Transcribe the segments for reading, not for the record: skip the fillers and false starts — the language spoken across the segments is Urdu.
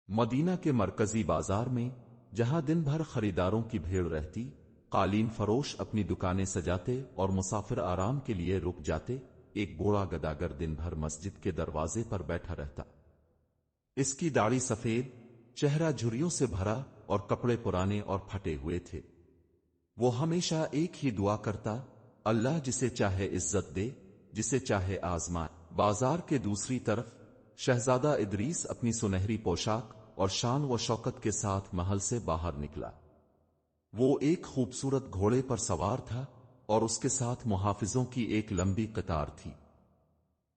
مدینہ کے مرکزی بازار میں جہاں دن بھر خریداروں کی بھیڑ رہتی، قالین فروش اپنی دکانیں سجاتے اور مسافر آرام کے لیے رک جاتے، ایک بوڑھا گداگر دن بھر مسجد کے دروازے پر بیٹھا رہتا۔ اس کی داڑھی سفید، چہرہ جھریوں سے بھرا اور کپڑے پرانے اور پھٹے ہوئے تھے۔ وہ ہمیشہ ایک ہی دعا کرتا، اللہ جسے چاہے عزت دے، جسے چاہے آزمائے۔ بازار کے دوسری طرف شہزادہ ادریس اپنی سنہری پوشاک اور شان و شوکت کے ساتھ محل سے باہر نکلا۔ وہ ایک خوبصورت گھوڑے پر سوار تھا اور اس کے ساتھ محافظوں کی ایک لمبی قطار تھی۔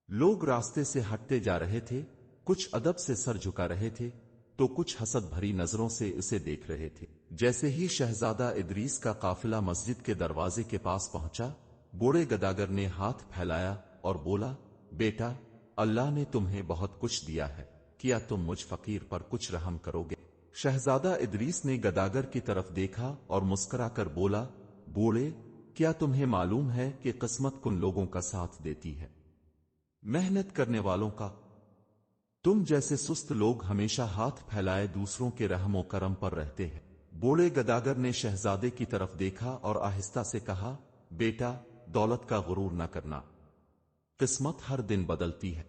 لوگ راستے سے ہٹتے جا رہے تھے، کچھ ادب سے سر جھکا رہے تھے تو کچھ حسد بھری نظروں سے اسے دیکھ رہے تھے۔ جیسے ہی شہزادہ ادریس کا قافلہ مسجد کے دروازے کے پاس پہنچا، بوڑھے گداگر نے ہاتھ پھیلایا اور بولا، بیٹا، اللہ نے تمہیں بہت کچھ دیا ہے، کیا تم مجھ فقیر پر کچھ رحم کرو گے؟ شہزادہ ادریس نے گداگر کی طرف دیکھا اور مسکرا کر بولا، بوڑھے، کیا تمہیں معلوم ہے کہ قسمت کن لوگوں کا ساتھ دیتی ہے؟ محنت کرنے والوں کا۔ تم جیسے سست لوگ ہمیشہ ہاتھ پھیلائے دوسروں کے رحم و کرم پر رہتے ہیں۔ بوڑھے گداگر نے شہزادے کی طرف دیکھا اور آہستہ سے کہا، بیٹا، دولت کا غرور نہ کرنا، قسمت ہر دن بدلتی ہے۔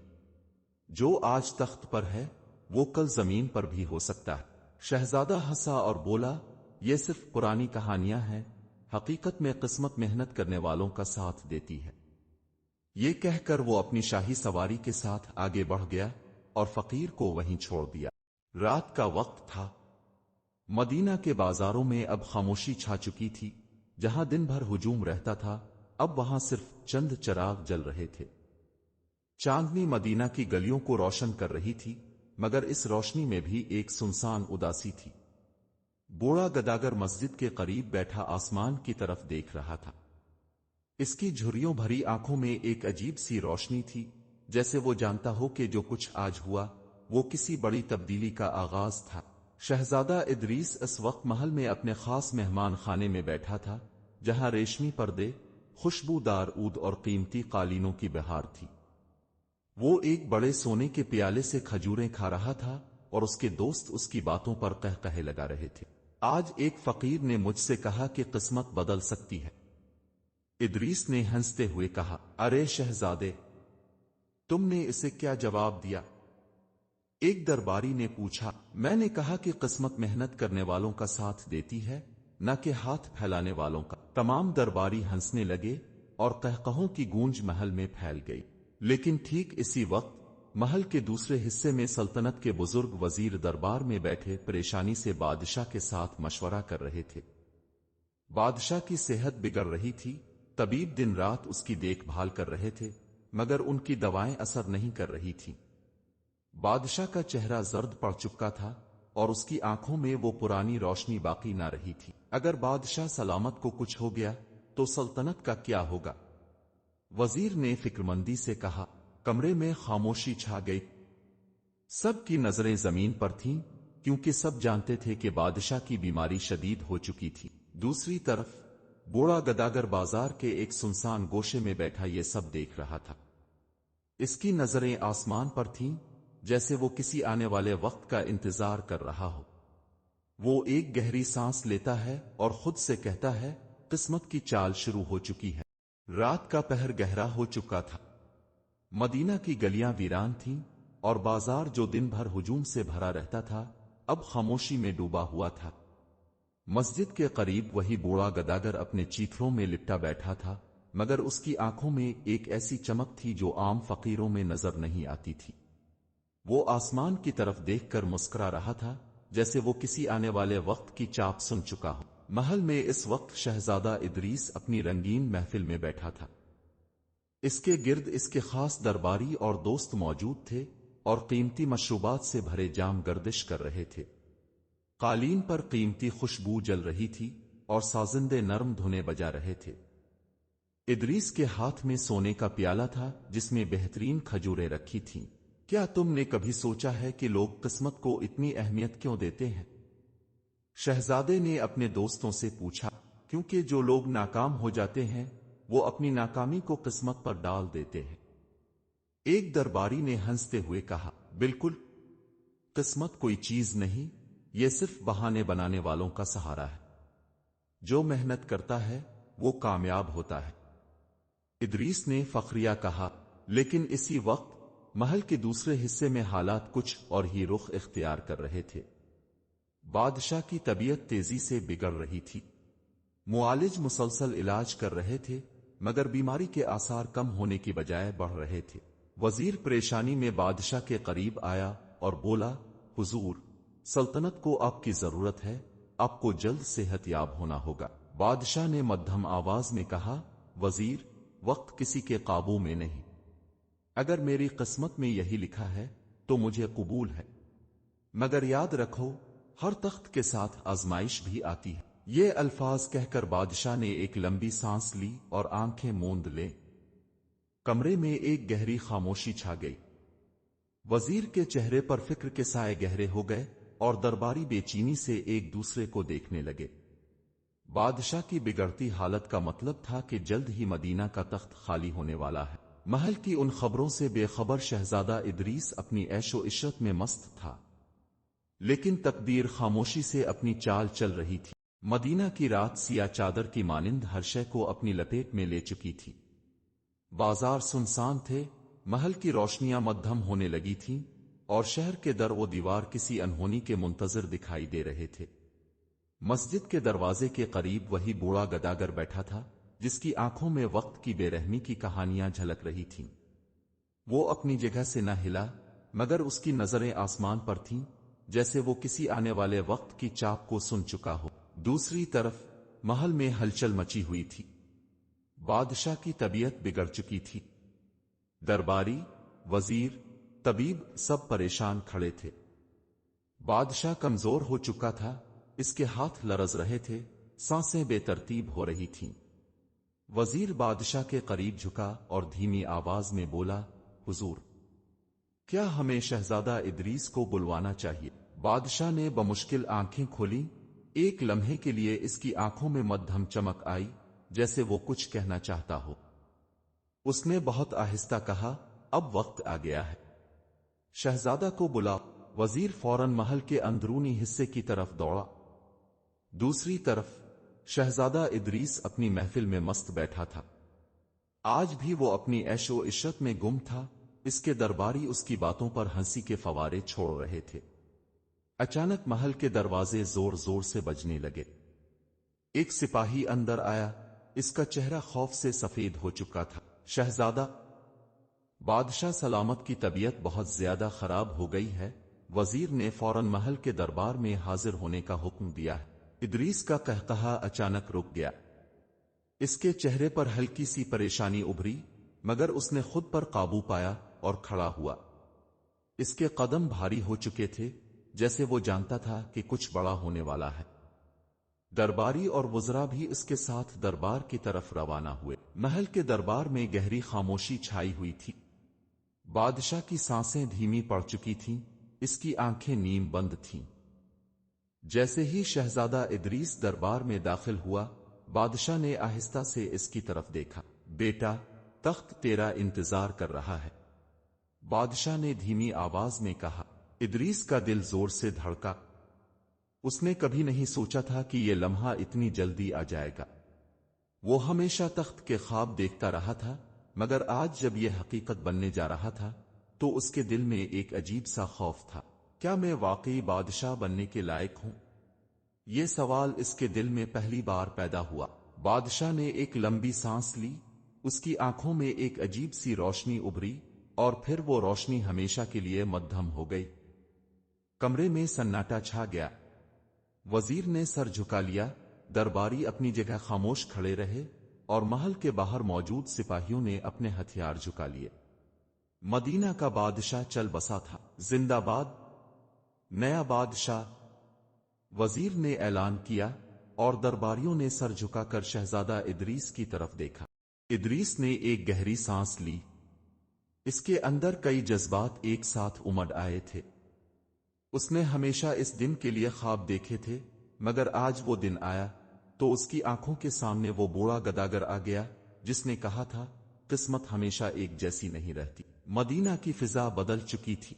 جو آج تخت پر ہے وہ کل زمین پر بھی ہو سکتا ہے۔ شہزادہ ہنسا اور بولا، یہ صرف پرانی کہانیاں ہیں، حقیقت میں قسمت محنت کرنے والوں کا ساتھ دیتی ہے۔ یہ کہہ کر وہ اپنی شاہی سواری کے ساتھ آگے بڑھ گیا اور فقیر کو وہیں چھوڑ دیا۔ رات کا وقت تھا۔ مدینہ کے بازاروں میں اب خاموشی چھا چکی تھی۔ جہاں دن بھر ہجوم رہتا تھا، اب وہاں صرف چند چراغ جل رہے تھے۔ چاندنی مدینہ کی گلیوں کو روشن کر رہی تھی، مگر اس روشنی میں بھی ایک سنسان اداسی تھی۔ بوڑھا گداگر مسجد کے قریب بیٹھا آسمان کی طرف دیکھ رہا تھا۔ اس کی جھریوں بھری آنکھوں میں ایک عجیب سی روشنی تھی، جیسے وہ جانتا ہو کہ جو کچھ آج ہوا وہ کسی بڑی تبدیلی کا آغاز تھا۔ شہزادہ ادریس اس وقت محل میں اپنے خاص مہمان خانے میں بیٹھا تھا، جہاں ریشمی پردے، خوشبودار عود اور قیمتی قالینوں کی بہار تھی۔ وہ ایک بڑے سونے کے پیالے سے کھجوریں کھا رہا تھا اور اس کے دوست اس کی باتوں پر قہقہے لگا رہے تھے۔ آج ایک فقیر نے مجھ سے کہا کہ قسمت بدل سکتی ہے۔ ادریس نے ہنستے ہوئے کہا، ارے شہزادے، تم نے اسے کیا جواب دیا؟ ایک درباری نے پوچھا۔ میں نے کہا کہ قسمت محنت کرنے والوں کا ساتھ دیتی ہے، نہ کہ ہاتھ پھیلانے والوں کا۔ تمام درباری ہنسنے لگے اور قہقہوں کی گونج محل میں پھیل گئی۔ لیکن ٹھیک اسی وقت محل کے دوسرے حصے میں سلطنت کے بزرگ وزیر دربار میں بیٹھے پریشانی سے بادشاہ کے ساتھ مشورہ کر رہے تھے۔ بادشاہ کی صحت بگڑ رہی تھی، طبیب دن رات اس کی دیکھ بھال کر رہے تھے، مگر ان کی دوائیں اثر نہیں کر رہی تھیں۔ بادشاہ کا چہرہ زرد پڑ چکا تھا اور اس کی آنکھوں میں وہ پرانی روشنی باقی نہ رہی تھی۔ اگر بادشاہ سلامت کو کچھ ہو گیا تو سلطنت کا کیا ہوگا؟ وزیر نے فکرمندی سے کہا۔ کمرے میں خاموشی چھا گئی۔ سب کی نظریں زمین پر تھیں، کیونکہ سب جانتے تھے کہ بادشاہ کی بیماری شدید ہو چکی تھی۔ دوسری طرف بوڑھا گداگر بازار کے ایک سنسان گوشے میں بیٹھا یہ سب دیکھ رہا تھا۔ اس کی نظریں آسمان پر تھیں، جیسے وہ کسی آنے والے وقت کا انتظار کر رہا ہو۔ وہ ایک گہری سانس لیتا ہے اور خود سے کہتا ہے، قسمت کی چال شروع ہو چکی ہے۔ رات کا پہر گہرا ہو چکا تھا۔ مدینہ کی گلیاں ویران تھیں اور بازار جو دن بھر ہجوم سے بھرا رہتا تھا اب خاموشی میں ڈوبا ہوا تھا۔ مسجد کے قریب وہی بوڑھا گداگر اپنے چیتھروں میں لپٹا بیٹھا تھا، مگر اس کی آنکھوں میں ایک ایسی چمک تھی جو عام فقیروں میں نظر نہیں آتی تھی۔ وہ آسمان کی طرف دیکھ کر مسکرا رہا تھا، جیسے وہ کسی آنے والے وقت کی چاپ سن چکا ہو۔ محل میں اس وقت شہزادہ ادریس اپنی رنگین محفل میں بیٹھا تھا۔ اس کے گرد اس کے خاص درباری اور دوست موجود تھے اور قیمتی مشروبات سے بھرے جام گردش کر رہے تھے۔ قالین پر قیمتی خوشبو جل رہی تھی اور سازندے نرم دھنے بجا رہے تھے۔ ادریس کے ہاتھ میں سونے کا پیالہ تھا جس میں بہترین کھجوریں رکھی تھیں۔ کیا تم نے کبھی سوچا ہے کہ لوگ قسمت کو اتنی اہمیت کیوں دیتے ہیں؟ شہزادے نے اپنے دوستوں سے پوچھا۔ کیونکہ جو لوگ ناکام ہو جاتے ہیں وہ اپنی ناکامی کو قسمت پر ڈال دیتے ہیں۔ ایک درباری نے ہنستے ہوئے کہا، بالکل، قسمت کوئی چیز نہیں، یہ صرف بہانے بنانے والوں کا سہارا ہے۔ جو محنت کرتا ہے وہ کامیاب ہوتا ہے۔ ادریس نے فخریہ کہا، لیکن اسی وقت محل کے دوسرے حصے میں حالات کچھ اور ہی رخ اختیار کر رہے تھے۔ بادشاہ کی طبیعت تیزی سے بگڑ رہی تھی۔ معالج مسلسل علاج کر رہے تھے، مگر بیماری کے آثار کم ہونے کی بجائے بڑھ رہے تھے۔ وزیر پریشانی میں بادشاہ کے قریب آیا اور بولا، حضور، سلطنت کو آپ کی ضرورت ہے، آپ کو جلد صحت یاب ہونا ہوگا۔ بادشاہ نے مدھم آواز میں کہا، وزیر، وقت کسی کے قابو میں نہیں۔ اگر میری قسمت میں یہی لکھا ہے تو مجھے قبول ہے، مگر یاد رکھو، ہر تخت کے ساتھ آزمائش بھی آتی ہے۔ یہ الفاظ کہہ کر بادشاہ نے ایک لمبی سانس لی اور آنکھیں موند لے۔ کمرے میں ایک گہری خاموشی چھا گئی۔ وزیر کے چہرے پر فکر کے سائے گہرے ہو گئے اور درباری بے چینی سے ایک دوسرے کو دیکھنے لگے۔ بادشاہ کی بگڑتی حالت کا مطلب تھا کہ جلد ہی مدینہ کا تخت خالی ہونے والا ہے۔ محل کی ان خبروں سے بے خبر شہزادہ ادریس اپنی عیش و عشرت میں مست تھا، لیکن تقدیر خاموشی سے اپنی چال چل رہی تھی۔ مدینہ کی رات سیاہ چادر کی مانند ہر شے کو اپنی لپیٹ میں لے چکی تھی۔ بازار سنسان تھے، محل کی روشنیاں مدھم ہونے لگی تھیں، اور شہر کے در و دیوار کسی انہونی کے منتظر دکھائی دے رہے تھے۔ مسجد کے دروازے کے قریب وہی بوڑھا گداگر بیٹھا تھا، جس کی آنکھوں میں وقت کی بے رحمی کی کہانیاں جھلک رہی تھیں۔ وہ اپنی جگہ سے نہ ہلا، مگر اس کی نظریں آسمان پر تھیں، جیسے وہ کسی آنے والے وقت کی چاپ کو سن چکا ہو۔ دوسری طرف محل میں ہلچل مچی ہوئی تھی۔ بادشاہ کی طبیعت بگڑ چکی تھی۔ درباری، وزیر، طبیب سب پریشان کھڑے تھے۔ بادشاہ کمزور ہو چکا تھا، اس کے ہاتھ لرز رہے تھے، سانسیں بے ترتیب ہو رہی تھیں۔ وزیر بادشاہ کے قریب جھکا اور دھیمی آواز میں بولا، حضور، کیا ہمیں شہزادہ ادریس کو بلوانا چاہیے؟ بادشاہ نے بمشکل آنکھیں کھولیں، ایک لمحے کے لیے اس کی آنکھوں میں مدھم چمک آئی، جیسے وہ کچھ کہنا چاہتا ہو۔ اس نے بہت آہستہ کہا، اب وقت آ گیا ہے، شہزادہ کو بلا۔ وزیر فوراً محل کے اندرونی حصے کی طرف دوڑا۔ دوسری طرف شہزادہ ادریس اپنی محفل میں مست بیٹھا تھا۔ آج بھی وہ اپنی عیش و عشرت میں گم تھا، اس کے درباری اس کی باتوں پر ہنسی کے فوارے چھوڑ رہے تھے۔ اچانک محل کے دروازے زور زور سے بجنے لگے۔ ایک سپاہی اندر آیا، اس کا چہرہ خوف سے سفید ہو چکا تھا۔ شہزادہ، بادشاہ سلامت کی طبیعت بہت زیادہ خراب ہو گئی ہے، وزیر نے فوراً محل کے دربار میں حاضر ہونے کا حکم دیا ہے۔ ادریس کا قہقہا اچانک رک گیا۔ اس کے چہرے پر ہلکی سی پریشانی ابھری، مگر اس نے خود پر قابو پایا اور کھڑا ہوا۔ اس کے قدم بھاری ہو چکے تھے، جیسے وہ جانتا تھا کہ کچھ بڑا ہونے والا ہے۔ درباری اور وزراء بھی اس کے ساتھ دربار کی طرف روانہ ہوئے۔ محل کے دربار میں گہری خاموشی چھائی ہوئی تھی۔ بادشاہ کی سانسیں دھیمی پڑ چکی تھیں، اس کی آنکھیں نیم بند تھیں۔ جیسے ہی شہزادہ ادریس دربار میں داخل ہوا، بادشاہ نے آہستہ سے اس کی طرف دیکھا۔ بیٹا، تخت تیرا انتظار کر رہا ہے، بادشاہ نے دھیمی آواز میں کہا۔ ادریس کا دل زور سے دھڑکا۔ اس نے کبھی نہیں سوچا تھا کہ یہ لمحہ اتنی جلدی آ جائے گا۔ وہ ہمیشہ تخت کے خواب دیکھتا رہا تھا، مگر آج جب یہ حقیقت بننے جا رہا تھا تو اس کے دل میں ایک عجیب سا خوف تھا۔ کیا میں واقعی بادشاہ بننے کے لائق ہوں؟ یہ سوال اس کے دل میں پہلی بار پیدا ہوا۔ بادشاہ نے ایک لمبی سانس لی، اس کی آنکھوں میں ایک عجیب سی روشنی ابھری، اور پھر وہ روشنی ہمیشہ کے لیے مدھم ہو گئی۔ کمرے میں سناٹا چھا گیا۔ وزیر نے سر جھکا لیا، درباری اپنی جگہ خاموش کھڑے رہے، اور محل کے باہر موجود سپاہیوں نے اپنے ہتھیار جھکا لیے۔ مدینہ کا بادشاہ چل بسا تھا۔ زندہ باد نیا بادشاہ، وزیر نے اعلان کیا، اور درباریوں نے سر جھکا کر شہزادہ ادریس کی طرف دیکھا۔ ادریس نے ایک گہری سانس لی۔ اس کے اندر کئی جذبات ایک ساتھ امڈ آئے تھے۔ اس نے ہمیشہ اس دن کے لیے خواب دیکھے تھے، مگر آج وہ دن آیا تو اس کی آنکھوں کے سامنے وہ بوڑھا گداگر آ گیا جس نے کہا تھا، قسمت ہمیشہ ایک جیسی نہیں رہتی۔ مدینہ کی فضا بدل چکی تھی۔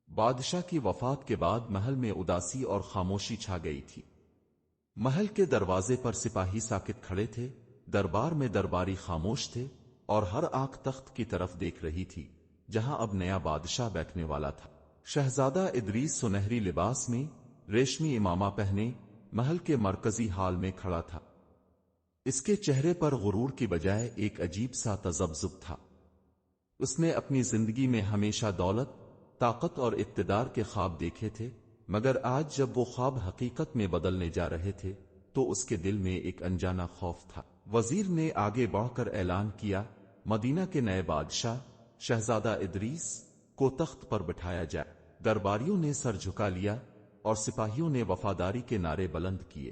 بادشاہ کی وفات کے بعد محل میں اداسی اور خاموشی چھا گئی تھی۔ محل کے دروازے پر سپاہی ساکت کھڑے تھے، دربار میں درباری خاموش تھے، اور ہر آنکھ تخت کی طرف دیکھ رہی تھی جہاں اب نیا بادشاہ بیٹھنے والا تھا۔ شہزادہ ادریس سنہری لباس میں، ریشمی امامہ پہنے، محل کے مرکزی ہال میں کھڑا تھا۔ اس کے چہرے پر غرور کی بجائے ایک عجیب سا تذبذب تھا۔ اس نے اپنی زندگی میں ہمیشہ دولت، طاقت اور اقتدار کے خواب دیکھے تھے، مگر آج جب وہ خواب حقیقت میں بدلنے جا رہے تھے تو اس کے دل میں ایک انجانا خوف تھا۔ وزیر نے آگے بڑھ کر اعلان کیا، مدینہ کے نئے بادشاہ شہزادہ ادریس کو تخت پر بٹھایا جائے۔ درباریوں نے سر جھکا لیا اور سپاہیوں نے وفاداری کے نعرے بلند کیے۔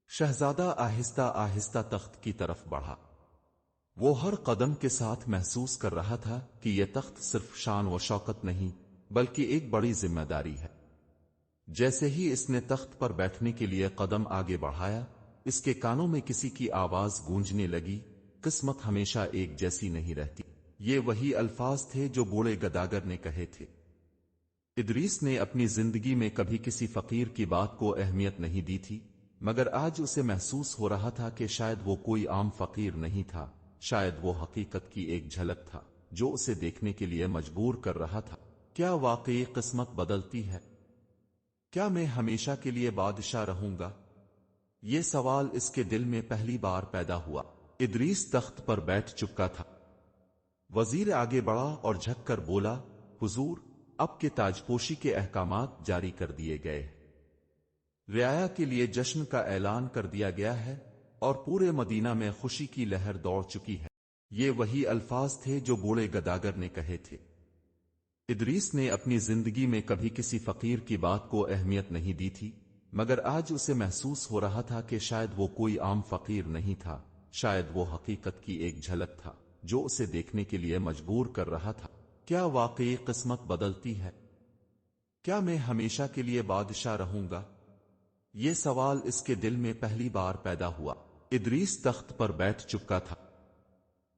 شہزادہ آہستہ آہستہ تخت کی طرف بڑھا۔ وہ ہر قدم کے ساتھ محسوس کر رہا تھا کہ یہ تخت صرف شان و شوکت نہیں بلکہ ایک بڑی ذمہ داری ہے۔ جیسے ہی اس نے تخت پر بیٹھنے کے لیے قدم آگے بڑھایا، اس کے کانوں میں کسی کی آواز گونجنے لگی، قسمت ہمیشہ ایک جیسی نہیں رہتی۔ یہ وہی الفاظ تھے جو بوڑھے گداگر نے کہے تھے۔ ادریس نے اپنی زندگی میں کبھی کسی فقیر کی بات کو اہمیت نہیں دی تھی، مگر آج اسے محسوس ہو رہا تھا کہ شاید وہ کوئی عام فقیر نہیں تھا، شاید وہ حقیقت کی ایک جھلک تھا جو اسے دیکھنے کے لیے مجبور کر رہا تھا۔ کیا واقعی قسمت بدلتی ہے؟ کیا میں ہمیشہ کے لیے بادشاہ رہوں گا؟ یہ سوال اس کے دل میں پہلی بار پیدا ہوا۔ ادریس تخت پر بیٹھ چکا تھا۔ وزیر آگے بڑھا اور جھک کر بولا، حضور، اب کے تاجپوشی کے احکامات جاری کر دیے گئے ہیں۔ رعایا کے لیے جشن کا اعلان کر دیا گیا ہے اور پورے مدینہ میں خوشی کی لہر دوڑ چکی ہے۔ یہ وہی الفاظ تھے جو بوڑھے گداگر نے کہے تھے۔ ادریس نے اپنی زندگی میں کبھی کسی فقیر کی بات کو اہمیت نہیں دی تھی، مگر آج اسے محسوس ہو رہا تھا کہ شاید وہ کوئی عام فقیر نہیں تھا، شاید وہ حقیقت کی ایک جھلک تھا جو اسے دیکھنے کے لیے مجبور کر رہا تھا۔ کیا واقعی قسمت بدلتی ہے؟ کیا میں ہمیشہ کے لیے بادشاہ رہوں گا؟ یہ سوال اس کے دل میں پہلی بار پیدا ہوا۔ ادریس تخت پر بیٹھ چکا تھا۔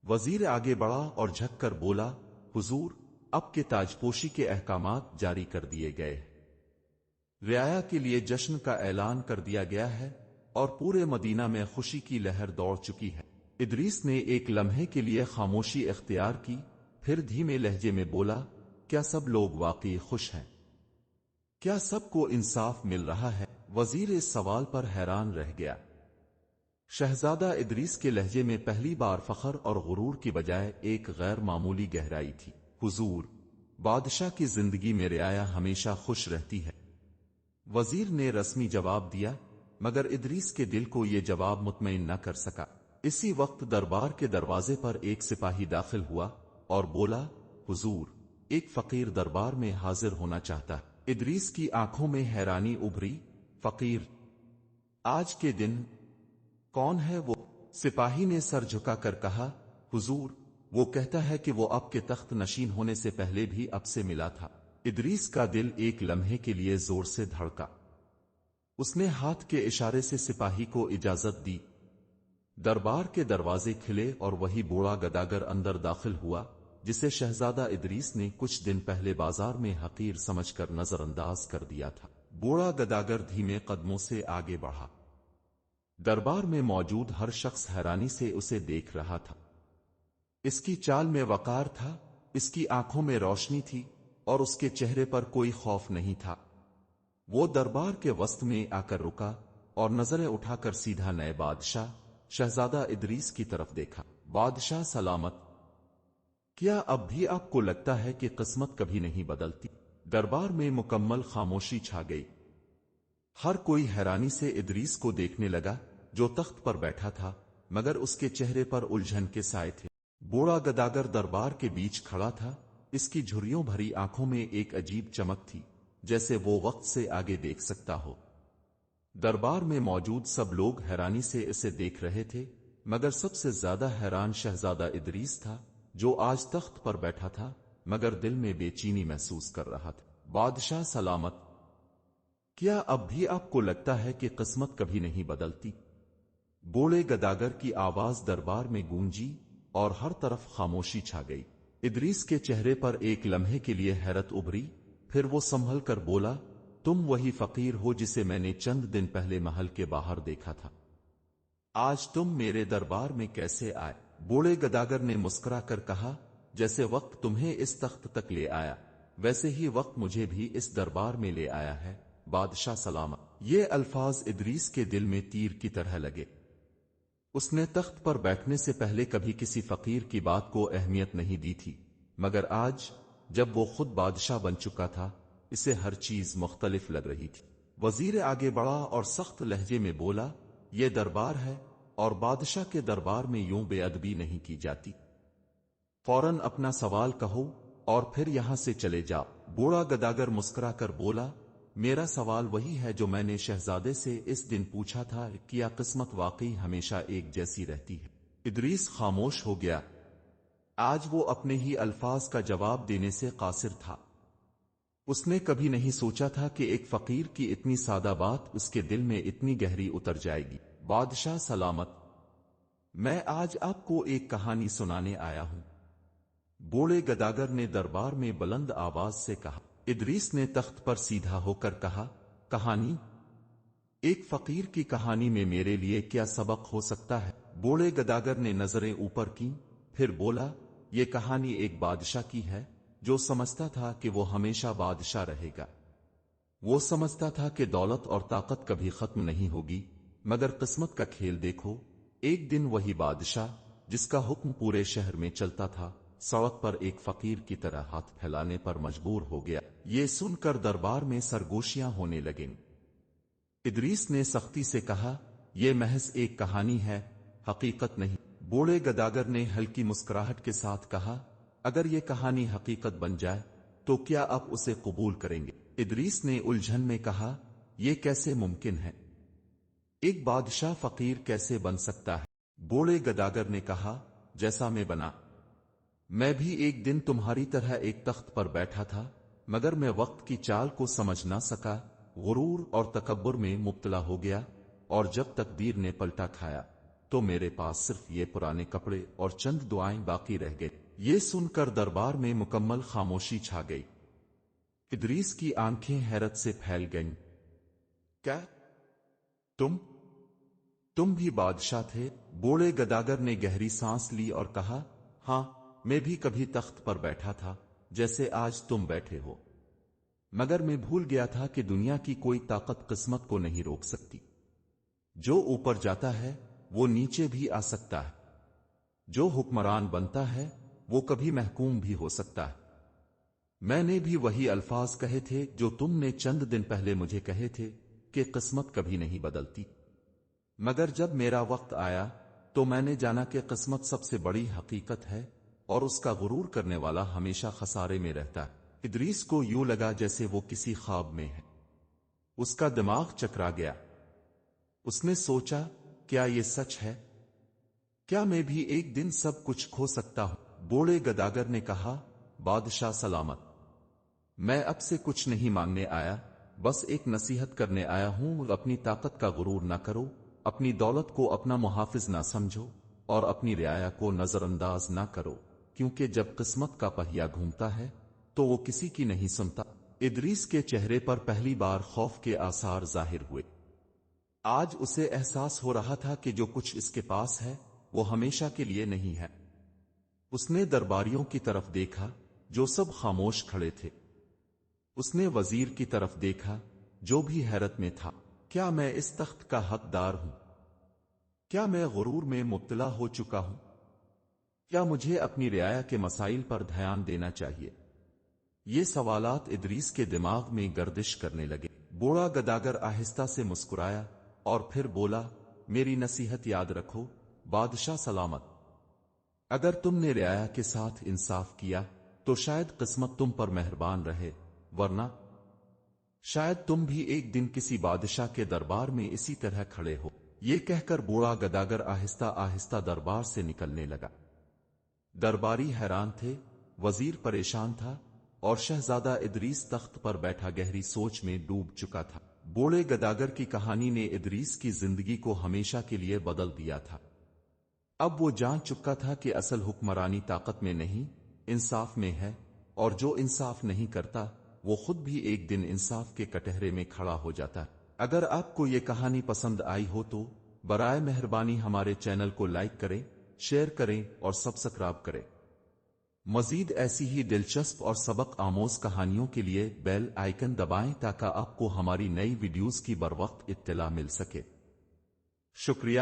وزیر آگے بڑھا اور جھک کر بولا، حضور، اب کے تاجپوشی کے احکامات جاری کر دیے گئے ہیں۔ رعایا کے لیے جشن کا اعلان کر دیا گیا ہے اور پورے مدینہ میں خوشی کی لہر دوڑ چکی ہے۔ ادریس نے ایک لمحے کے لیے خاموشی اختیار کی، پھر دھیمے لہجے میں بولا، کیا سب لوگ واقعی خوش ہیں؟ کیا سب کو انصاف مل رہا ہے؟ وزیر اس سوال پر حیران رہ گیا۔ شہزادہ ادریس کے لہجے میں پہلی بار فخر اور غرور کی بجائے ایک غیر معمولی گہرائی تھی۔ حضور، بادشاہ کی زندگی میں رعایا ہمیشہ خوش رہتی ہے۔ وزیر نے رسمی جواب دیا، مگر ادریس کے دل کو یہ جواب مطمئن نہ کر سکا۔ اسی وقت دربار کے دروازے پر ایک سپاہی داخل ہوا اور بولا، حضور، ایک فقیر دربار میں حاضر ہونا چاہتا ہے۔ ادریس کی آنکھوں میں حیرانی ابھری۔ فقیر؟ آج کے دن؟ کون ہے وہ؟ سپاہی نے سر جھکا کر کہا، حضور، وہ کہتا ہے کہ وہ اب کے تخت نشین ہونے سے پہلے بھی اب سے ملا تھا۔ ادریس کا دل ایک لمحے کے لیے زور سے دھڑکا۔ اس نے ہاتھ کے اشارے سے سپاہی کو اجازت دی۔ دربار کے دروازے کھلے اور وہی بوڑھا گداگر اندر داخل ہوا جسے شہزادہ ادریس نے کچھ دن پہلے بازار میں حقیر سمجھ کر نظر انداز کر دیا تھا۔ بوڑھا گداگر دھیمے قدموں سے آگے بڑھا۔ دربار میں موجود ہر شخص حیرانی سے اسے دیکھ رہا تھا۔ اس کی چال میں وقار تھا، اس کی آنکھوں میں روشنی تھی اور اس کے چہرے پر کوئی خوف نہیں تھا۔ وہ دربار کے وسط میں آ کر رکا اور نظریں اٹھا کر سیدھا نئے بادشاہ شہزادہ ادریس کی طرف دیکھا۔ بادشاہ سلامت! کیا اب بھی آپ کو لگتا ہے کہ قسمت کبھی نہیں بدلتی؟ دربار میں مکمل خاموشی چھا گئی۔ ہر کوئی حیرانی سے ادریس کو دیکھنے لگا جو تخت پر بیٹھا تھا، مگر اس کے چہرے پر الجھن کے سائے تھے۔ بوڑھا گداگر دربار کے بیچ کھڑا تھا، اس کی جھریوں بھری آنکھوں میں ایک عجیب چمک تھی، جیسے وہ وقت سے آگے دیکھ سکتا ہو۔ دربار میں موجود سب لوگ حیرانی سے اسے دیکھ رہے تھے، مگر سب سے زیادہ حیران شہزادہ ادریس تھا جو آج تخت پر بیٹھا تھا مگر دل میں بے چینی محسوس کر رہا تھا۔ بادشاہ سلامت! کیا اب بھی آپ کو لگتا ہے کہ قسمت کبھی نہیں بدلتی؟ بوڑھے گداگر کی آواز دربار میں گونجی اور ہر طرف خاموشی چھا گئی۔ ادریس کے چہرے پر ایک لمحے کے لیے حیرت ابھری، پھر وہ سنبھل کر بولا، تم وہی فقیر ہو جسے میں نے چند دن پہلے محل کے باہر دیکھا تھا۔ آج تم میرے دربار میں کیسے آئے؟ بوڑھے گداگر نے مسکرا کر کہا، جیسے وقت تمہیں اس تخت تک لے آیا ویسے ہی وقت مجھے بھی اس دربار میں لے آیا ہے، بادشاہ سلامت۔ یہ الفاظ ادریس کے دل میں تیر کی طرح لگے۔ اس نے تخت پر بیٹھنے سے پہلے کبھی کسی فقیر کی بات کو اہمیت نہیں دی تھی، مگر آج جب وہ خود بادشاہ بن چکا تھا اسے ہر چیز مختلف لگ رہی تھی۔ وزیر آگے بڑھا اور سخت لہجے میں بولا، یہ دربار ہے اور بادشاہ کے دربار میں یوں بے ادبی نہیں کی جاتی۔ فوراً اپنا سوال کہو اور پھر یہاں سے چلے جاؤ۔ بوڑھا گداگر مسکرا کر بولا، میرا سوال وہی ہے جو میں نے شہزادے سے اس دن پوچھا تھا، کیا قسمت واقعی ہمیشہ ایک جیسی رہتی ہے؟ ادریس خاموش ہو گیا۔ آج وہ اپنے ہی الفاظ کا جواب دینے سے قاصر تھا۔ اس نے کبھی نہیں سوچا تھا کہ ایک فقیر کی اتنی سادہ بات اس کے دل میں اتنی گہری اتر جائے گی۔ بادشاہ سلامت، میں آج آپ کو ایک کہانی سنانے آیا ہوں، بوڑھے گداگر نے دربار میں بلند آواز سے کہا۔ ادریس نے تخت پر سیدھا ہو کر کہا، کہانی؟ ایک فقیر کی کہانی میں میرے لیے کیا سبق ہو سکتا ہے؟ بوڑھے گداگر نے نظریں اوپر کیں، پھر بولا، یہ کہانی ایک بادشاہ کی ہے جو سمجھتا تھا کہ وہ ہمیشہ بادشاہ رہے گا۔ وہ سمجھتا تھا کہ دولت اور طاقت کبھی ختم نہیں ہوگی، مگر قسمت کا کھیل دیکھو، ایک دن وہی بادشاہ جس کا حکم پورے شہر میں چلتا تھا سڑک پر ایک فقیر کی طرح ہاتھ پھیلانے پر مجبور ہو گیا۔ یہ سن کر دربار میں سرگوشیاں ہونے لگیں۔ ادریس نے سختی سے کہا، یہ محض ایک کہانی ہے، حقیقت نہیں۔ بوڑھے گداگر نے ہلکی مسکراہٹ کے ساتھ کہا، اگر یہ کہانی حقیقت بن جائے تو کیا آپ اسے قبول کریں گے؟ ادریس نے الجھن میں کہا، یہ کیسے ممکن ہے؟ ایک بادشاہ فقیر کیسے بن سکتا ہے؟ بوڑھے گداگر نے کہا، جیسا میں بنا، میں بھی ایک دن تمہاری طرح ایک تخت پر بیٹھا تھا، مگر میں وقت کی چال کو سمجھ نہ سکا، غرور اور تکبر میں مبتلا ہو گیا، اور جب تقدیر نے پلٹا کھایا تو میرے پاس صرف یہ پرانے کپڑے اور چند دعائیں باقی رہ گئے۔ یہ سن کر دربار میں مکمل خاموشی چھا گئی۔ ادریس کی آنکھیں حیرت سے پھیل گئیں۔ کیا تم بھی بادشاہ تھے؟ بوڑھے گداگر نے گہری سانس لی اور کہا، ہاں، میں بھی کبھی تخت پر بیٹھا تھا جیسے آج تم بیٹھے ہو، مگر میں بھول گیا تھا کہ دنیا کی کوئی طاقت قسمت کو نہیں روک سکتی۔ جو اوپر جاتا ہے وہ نیچے بھی آ سکتا ہے، جو حکمران بنتا ہے وہ کبھی محکوم بھی ہو سکتا ہے۔ میں نے بھی وہی الفاظ کہے تھے جو تم نے چند دن پہلے مجھے کہے تھے کہ قسمت کبھی نہیں بدلتی، مگر جب میرا وقت آیا تو میں نے جانا کہ قسمت سب سے بڑی حقیقت ہے اور اس کا غرور کرنے والا ہمیشہ خسارے میں رہتا ہے۔ ادریس کو یوں لگا جیسے وہ کسی خواب میں ہے۔ اس کا دماغ چکرا گیا۔ اس نے سوچا، کیا یہ سچ ہے؟ کیا میں بھی ایک دن سب کچھ کھو سکتا ہوں؟ بوڑھے گداگر نے کہا، بادشاہ سلامت، میں اب سے کچھ نہیں مانگنے آیا، بس ایک نصیحت کرنے آیا ہوں، اپنی طاقت کا غرور نہ کرو، اپنی دولت کو اپنا محافظ نہ سمجھو، اور اپنی رعایا کو نظر انداز نہ کرو، کیونکہ جب قسمت کا پہیہ گھومتا ہے تو وہ کسی کی نہیں سنتا۔ ادریس کے چہرے پر پہلی بار خوف کے آثار ظاہر ہوئے۔ آج اسے احساس ہو رہا تھا کہ جو کچھ اس کے پاس ہے وہ ہمیشہ کے لیے نہیں ہے۔ اس نے درباریوں کی طرف دیکھا جو سب خاموش کھڑے تھے۔ اس نے وزیر کی طرف دیکھا جو بھی حیرت میں تھا۔ کیا میں اس تخت کا حقدار ہوں؟ کیا میں غرور میں مبتلا ہو چکا ہوں؟ کیا مجھے اپنی رعایا کے مسائل پر دھیان دینا چاہیے؟ یہ سوالات ادریس کے دماغ میں گردش کرنے لگے۔ بوڑھا گداگر آہستہ سے مسکرایا اور پھر بولا، میری نصیحت یاد رکھو، بادشاہ سلامت، اگر تم نے رعایا کے ساتھ انصاف کیا تو شاید قسمت تم پر مہربان رہے، ورنہ شاید تم بھی ایک دن کسی بادشاہ کے دربار میں اسی طرح کھڑے ہو۔ یہ کہہ کر بوڑھا گداگر آہستہ آہستہ دربار سے نکلنے لگا۔ درباری حیران تھے، وزیر پریشان تھا، اور شہزادہ ادریس تخت پر بیٹھا گہری سوچ میں ڈوب چکا تھا۔ بوڑھے گداگر کی کہانی نے ادریس کی زندگی کو ہمیشہ کے لیے بدل دیا تھا۔ اب وہ جان چکا تھا کہ اصل حکمرانی طاقت میں نہیں، انصاف میں ہے، اور جو انصاف نہیں کرتا وہ خود بھی ایک دن انصاف کے کٹہرے میں کھڑا ہو جاتا ہے۔ اگر آپ کو یہ کہانی پسند آئی ہو تو برائے مہربانی ہمارے چینل کو لائک کریں، شیئر کریں اور سبسکرائب کریں۔ مزید ایسی ہی دلچسپ اور سبق آموز کہانیوں کے لیے بیل آئیکن دبائیں تاکہ آپ کو ہماری نئی ویڈیوز کی بروقت اطلاع مل سکے۔ شکریہ۔